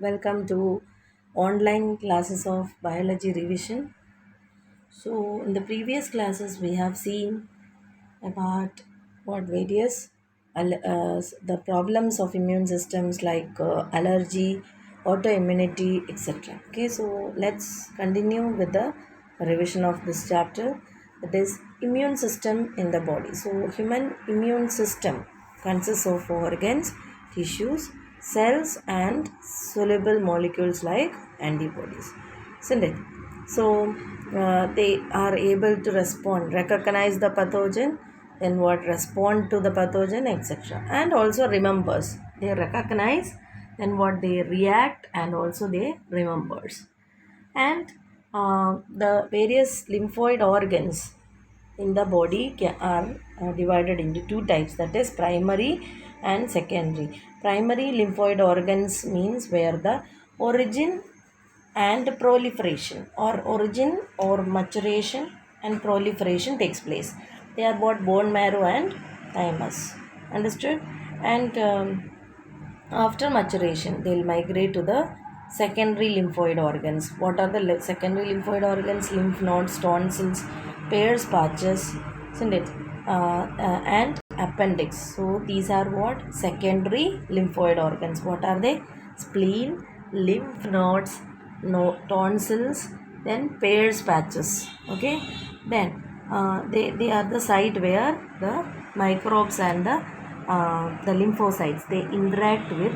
Welcome to online classes of biology revision. So, in the previous classes, we have seen about what various the problems of immune systems like allergy, autoimmunity, etc. Okay, so let's continue with the revision of this chapter. That is immune system in the body. So, human immune system consists of organs, tissues, cells, and soluble molecules like antibodies. Isn't it? So they are able to respond, recognize the pathogen, then what respond to the pathogen, etc. And also remembers. They recognize, then what they react, and also they remembers. And the various lymphoid organs in the body are divided into two types, that is primary and secondary. Primary lymphoid organs means where the origin and proliferation or origin or maturation and proliferation takes place. They are both bone marrow and thymus. Understood? And after maturation, they'll migrate to the secondary lymphoid organs. What are the secondary lymphoid organs? Lymph nodes, tonsils, pairs, patches, isn't it? And appendix. So these are what? Secondary lymphoid organs. What are they? Spleen, lymph nodes, tonsils, then pairs, patches. Okay. Then they are the site where the microbes and the lymphocytes they interact with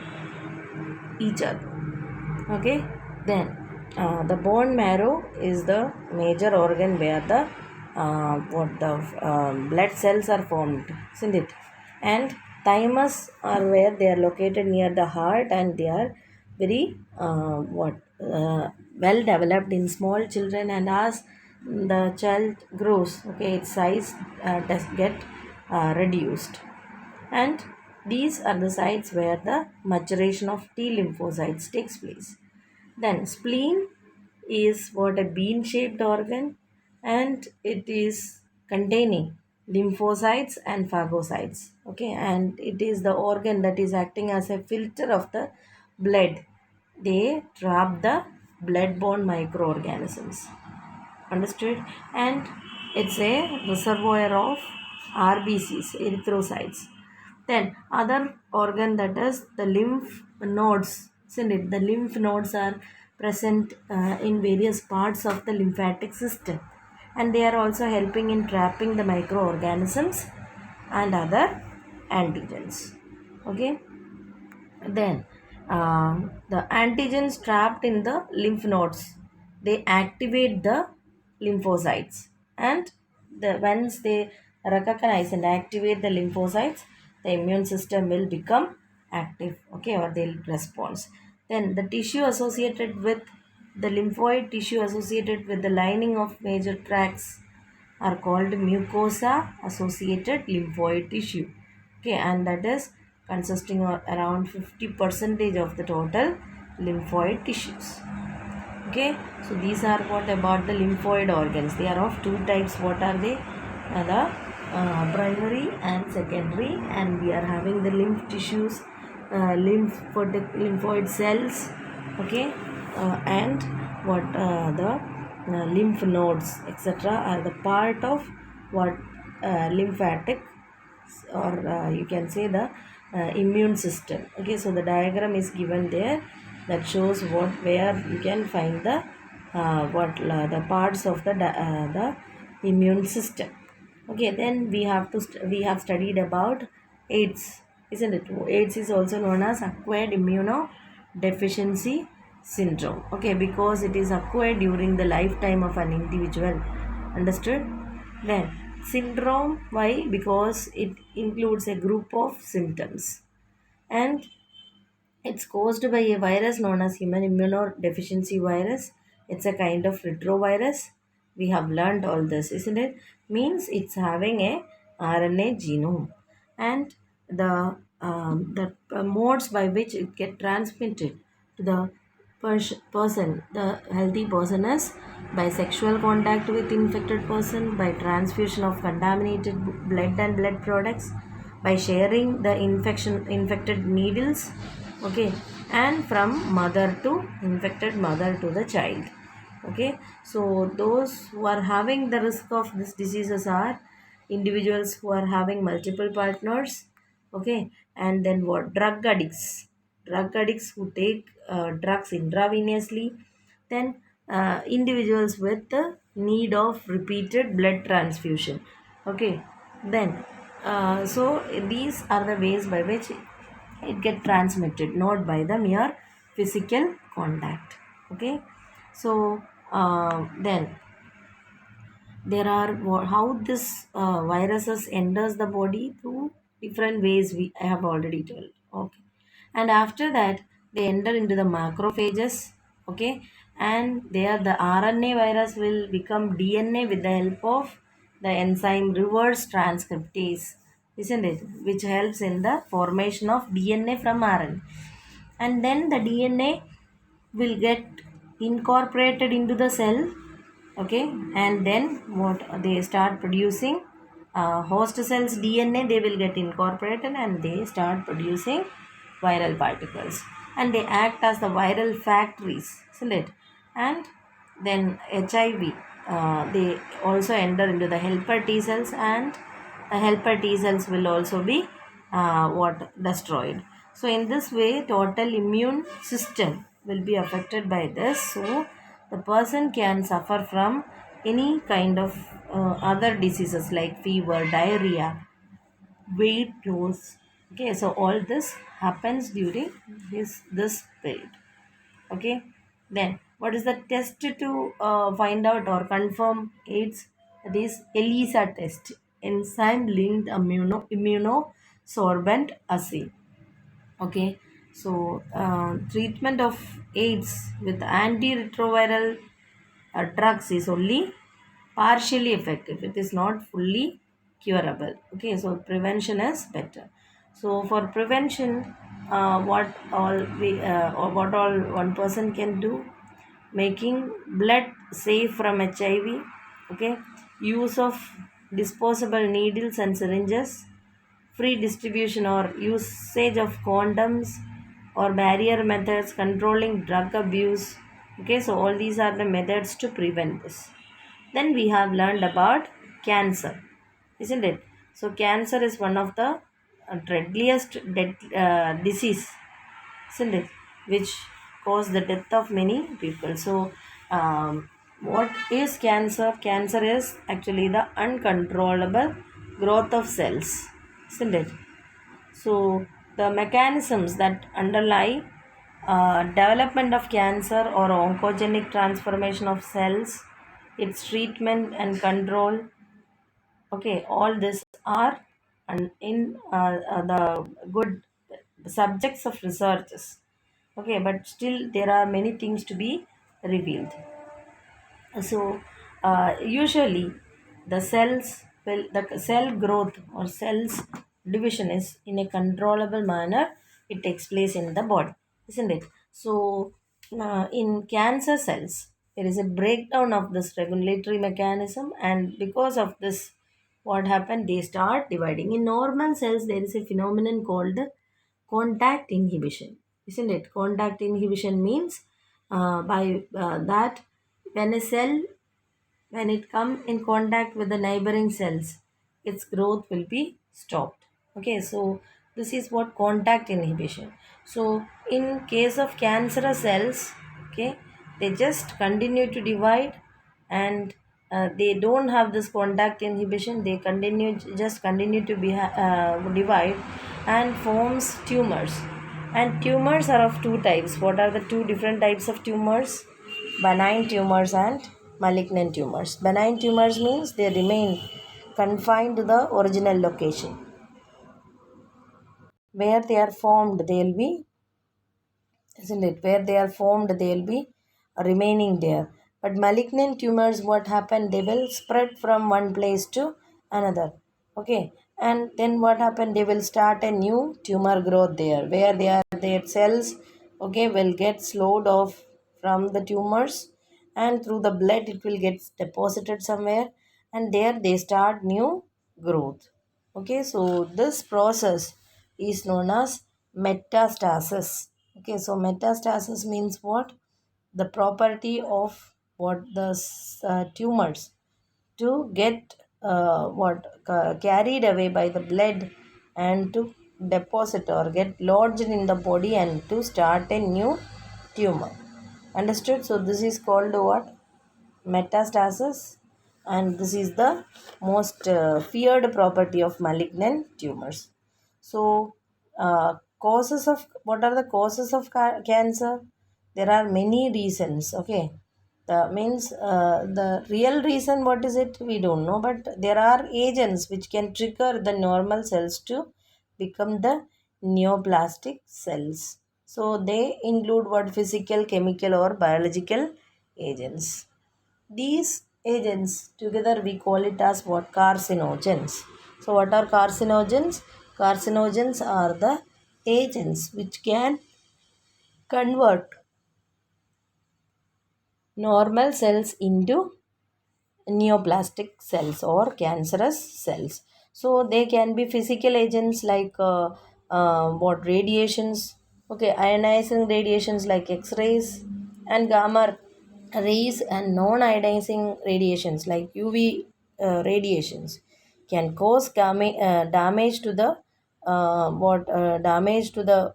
each other. Okay. Then the bone marrow is the major organ where the what the blood cells are formed, isn't it? And thymus are where they are located near the heart, and they are very well developed in small children, and as the child grows, okay, its size does get reduced. And these are the sites where the maturation of T lymphocytes takes place. Then spleen is what a bean shaped organ, and it is containing lymphocytes and phagocytes. Okay, and it is the organ that is acting as a filter of the blood. They trap the blood-borne microorganisms. Understood? And it's a reservoir of RBCs, erythrocytes. Then other organ, that is the lymph nodes, isn't it? The lymph nodes are present in various parts of the lymphatic system, and they are also helping in trapping the microorganisms and other antigens. Okay. Then the antigens trapped in the lymph nodes, they activate the lymphocytes, and once they recognize and activate the lymphocytes, the immune system will become active, okay, or they'll respond. Then the tissue associated with the lymphoid tissue associated with the lining of major tracts are called mucosa associated lymphoid tissue. Okay, and that is consisting of around 50 percentage of the total lymphoid tissues. Okay, so these are what about the lymphoid organs. They are of two types. What are they? The primary and secondary, and we are having the lymph tissues, lymphoid cells. Okay, and what the lymph nodes, etc., are the part of what lymphatic, or you can say the immune system. Okay, so the diagram is given there that shows what where you can find the the parts of the immune system. Okay, then we have studied about AIDS, isn't it? AIDS is also known as acquired immunodeficiency syndrome. Okay, because it is acquired during the lifetime of an individual. Understood? Then syndrome, why? Because it includes a group of symptoms, and it's caused by a virus known as human immunodeficiency virus. It's a kind of retrovirus. We have learned all this, isn't it? Means it's having a RNA genome, and the modes by which it get transmitted to the person, the healthy person, is by sexual contact with infected person, by transfusion of contaminated blood and blood products, by sharing the infected needles, okay, and from infected mother to the child. Okay, so those who are having the risk of these diseases are individuals who are having multiple partners. Okay, and then what, drug addicts who take drugs intravenously, then individuals with the need of repeated blood transfusion. Okay, then so these are the ways by which it get transmitted, not by the mere physical contact. Okay, so then there are how this viruses enters the body through different ways, I have already told. Okay, and after that they enter into the macrophages. Okay, and there the RNA virus will become DNA with the help of the enzyme reverse transcriptase, isn't it, which helps in the formation of DNA from RNA. And then the DNA will get incorporated into the cell. Okay, and then what they start producing, host cells DNA, they will get incorporated and they start producing viral particles, and they act as the viral factories, isn't it? And then HIV, they also enter into the helper T cells, and the helper T cells will also be what destroyed. So in this way total immune system will be affected by this. So the person can suffer from any kind of other diseases like fever, diarrhea, weight loss. Okay, so all this happens during this period. Okay, then what is the test to find out or confirm AIDS? That is ELISA test, enzyme linked immunosorbent assay. Okay, so treatment of AIDS with antiretroviral drugs is only partially effective, it is not fully curable. Okay, so prevention is better. So for prevention, what all one person can do: making blood safe from HIV. Okay, use of disposable needles and syringes, free distribution or usage of condoms or barrier methods, controlling drug abuse. Okay, so all these are the methods to prevent this. Then we have learned about cancer, isn't it? So cancer is one of the deadliest disease, isn't it, which cause the death of many people. So what is cancer? Cancer is actually the uncontrollable growth of cells, isn't it? So the mechanisms that underlie development of cancer or oncogenic transformation of cells, its treatment and control. Okay, all this are in the good subjects of researches. Okay, but still there are many things to be revealed. So usually the cell growth or cells division is in a controllable manner, it takes place in the body, isn't it? So in cancer cells there is a breakdown of this regulatory mechanism, and because of this what happened, they start dividing. In normal cells there is a phenomenon called contact inhibition, isn't it? Contact inhibition means by that when a cell, when it come in contact with the neighboring cells, its growth will be stopped. Okay, so this is what contact inhibition. So in case of cancerous cells, okay, they just continue to divide, and they don't have this contact inhibition, they continue to be divide and forms tumors. And tumors are of two types. What are the two different types of tumors? Benign tumors and malignant tumors. Benign tumors means they remain confined to the original location. Where they are formed, they will be, isn't it? Where they are formed, they will be remaining there. But malignant tumors, what happen? They will spread from one place to another. Okay, and then what happen? They will start a new tumor growth there, where they are their cells. Okay, will get slowed off from the tumors, and through the blood it will get deposited somewhere, and there they start new growth. Okay, so this process is known as metastasis. Okay, so metastasis means what? The property of what the tumors to get carried away by the blood and to deposit or get lodged in the body and to start a new tumor. Understood? So this is called what? Metastasis, and this is the most feared property of malignant tumors. So causes of what are the causes of cancer? There are many reasons. Okay, the means the real reason what is it we don't know, but there are agents which can trigger the normal cells to become the neoplastic cells. So they include what? Physical, chemical or biological agents. These agents together we call it as what? Carcinogens. So what are carcinogens? Carcinogens are the agents which can convert normal cells into neoplastic cells or cancerous cells. So they can be physical agents like what? Radiations. Okay, ionizing radiations like X-rays and gamma rays, and non-ionizing radiations like UV radiations can cause damage to the damage to the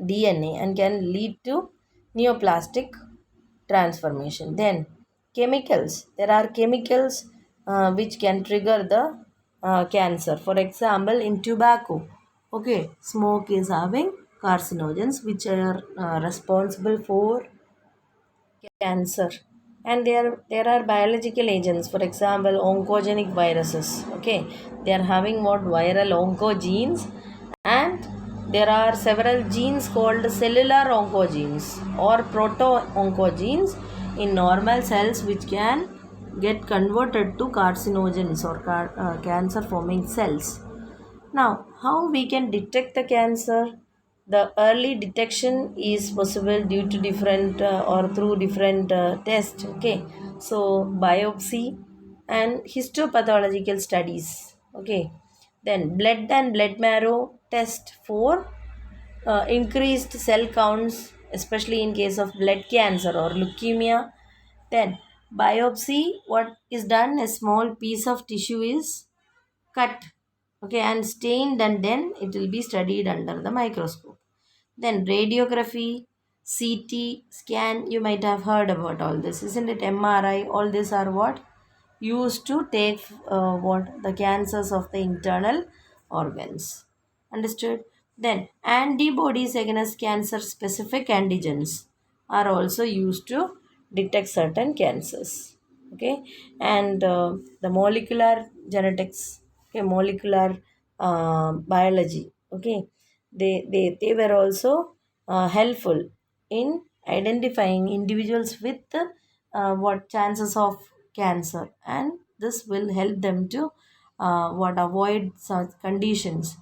DNA and can lead to neoplastic transformation. Then chemicals. There are chemicals which can trigger the cancer. For example, in tobacco, okay, smoke is having carcinogens which are responsible for cancer. And there are biological agents, for example oncogenic viruses. Okay, they are having what? Viral oncogenes. And there are several genes called cellular oncogenes or proto oncogenes in normal cells which can get converted to carcinogens or cancer forming cells. Now, how we can detect the cancer? The early detection is possible due to different or through different tests. Okay, so biopsy and histopathological studies. Okay, then blood and blood marrow test for increased cell counts, especially in case of blood cancer or leukemia. Then biopsy, what is done? A small piece of tissue is cut, okay, and stained, and then it will be studied under the microscope. Then radiography, CT scan, you might have heard about all this, isn't it? MRI, all these are what? Used to take what? The cancers of the internal organs. Understood? Then antibodies against cancer specific antigens are also used to detect certain cancers. Okay, and the molecular genetics, okay, molecular biology. Okay, they were also helpful in identifying individuals with what chances of cancer, and this will help them to what? Avoid such conditions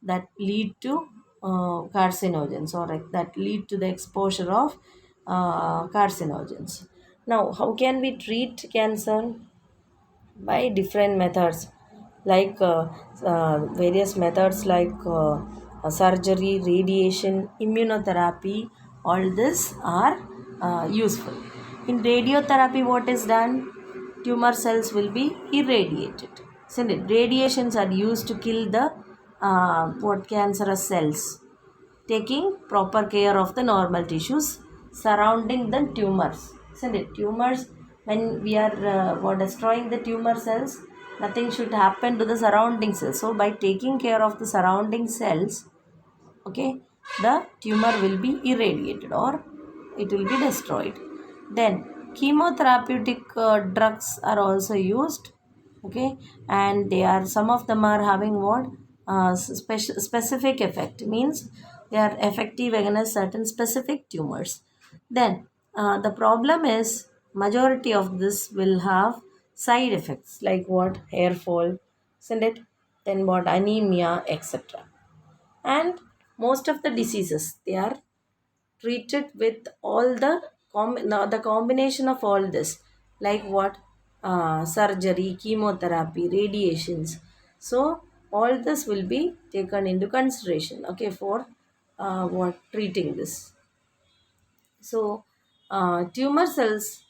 that lead to carcinogens, or like that lead to the exposure of carcinogens. Now how can we treat cancer? By different methods, like various methods like surgery, radiation, immunotherapy. All this are useful. In radiotherapy, what is done? Tumor cells will be irradiated. So radiations are used to kill the what? Cancerous cells, taking proper care of the normal tissues surrounding the tumors. Isn't it? Tumors, when we are destroying the tumor cells, nothing should happen to the surrounding cells. So, by taking care of the surrounding cells, okay, the tumor will be irradiated or it will be destroyed. Then, chemotherapeutic drugs are also used, okay, and they are, some of them are having what? Specific effect, means they are effective against certain specific tumors. Then the problem is majority of this will have side effects like what? Hair fall, isn't it? Then what? Anemia, etc. And most of the diseases, they are treated with all the no, the combination of all this, like what? Surgery, chemotherapy, radiations. So all this will be taken into consideration, okay, for what treating this. So tumor cells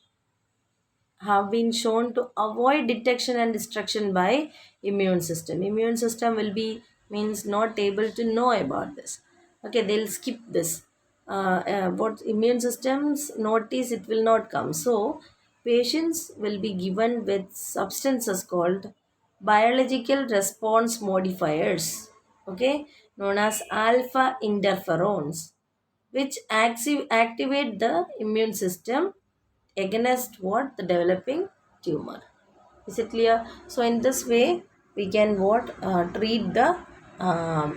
have been shown to avoid detection and destruction by immune system. Immune system will be means not able to know about this. Okay, they'll skip this. What immune systems notice, it will not come. So patients will be given with substances called biological response modifiers, okay, known as alpha interferons, which activate the immune system against what? The developing tumor. Is it clear? So in this way we can what? Treat the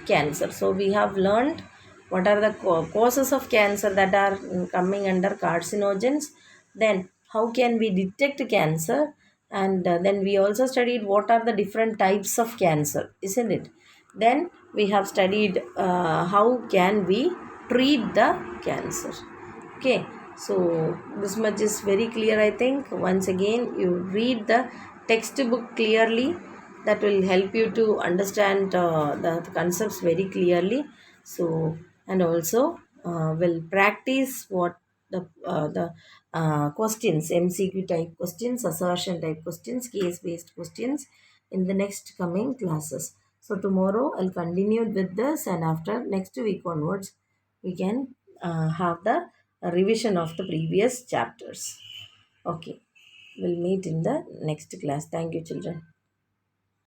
cancer. So we have learned what are the causes of cancer that are coming under carcinogens. Then how can we detect cancer? And then we also studied what are the different types of cancer, isn't it? Then we have studied how can we treat the cancer. Okay, so this much is very clear, I think. Once again, you read the textbook clearly. That will help you to understand the concepts very clearly. So, and also will practice what the questions, MCQ type questions, assertion type questions, case based questions in the next coming classes. So tomorrow I'll continue with this, and after next week onwards we can have the revision of the previous chapters. Okay, we'll meet in the next class. Thank you, children.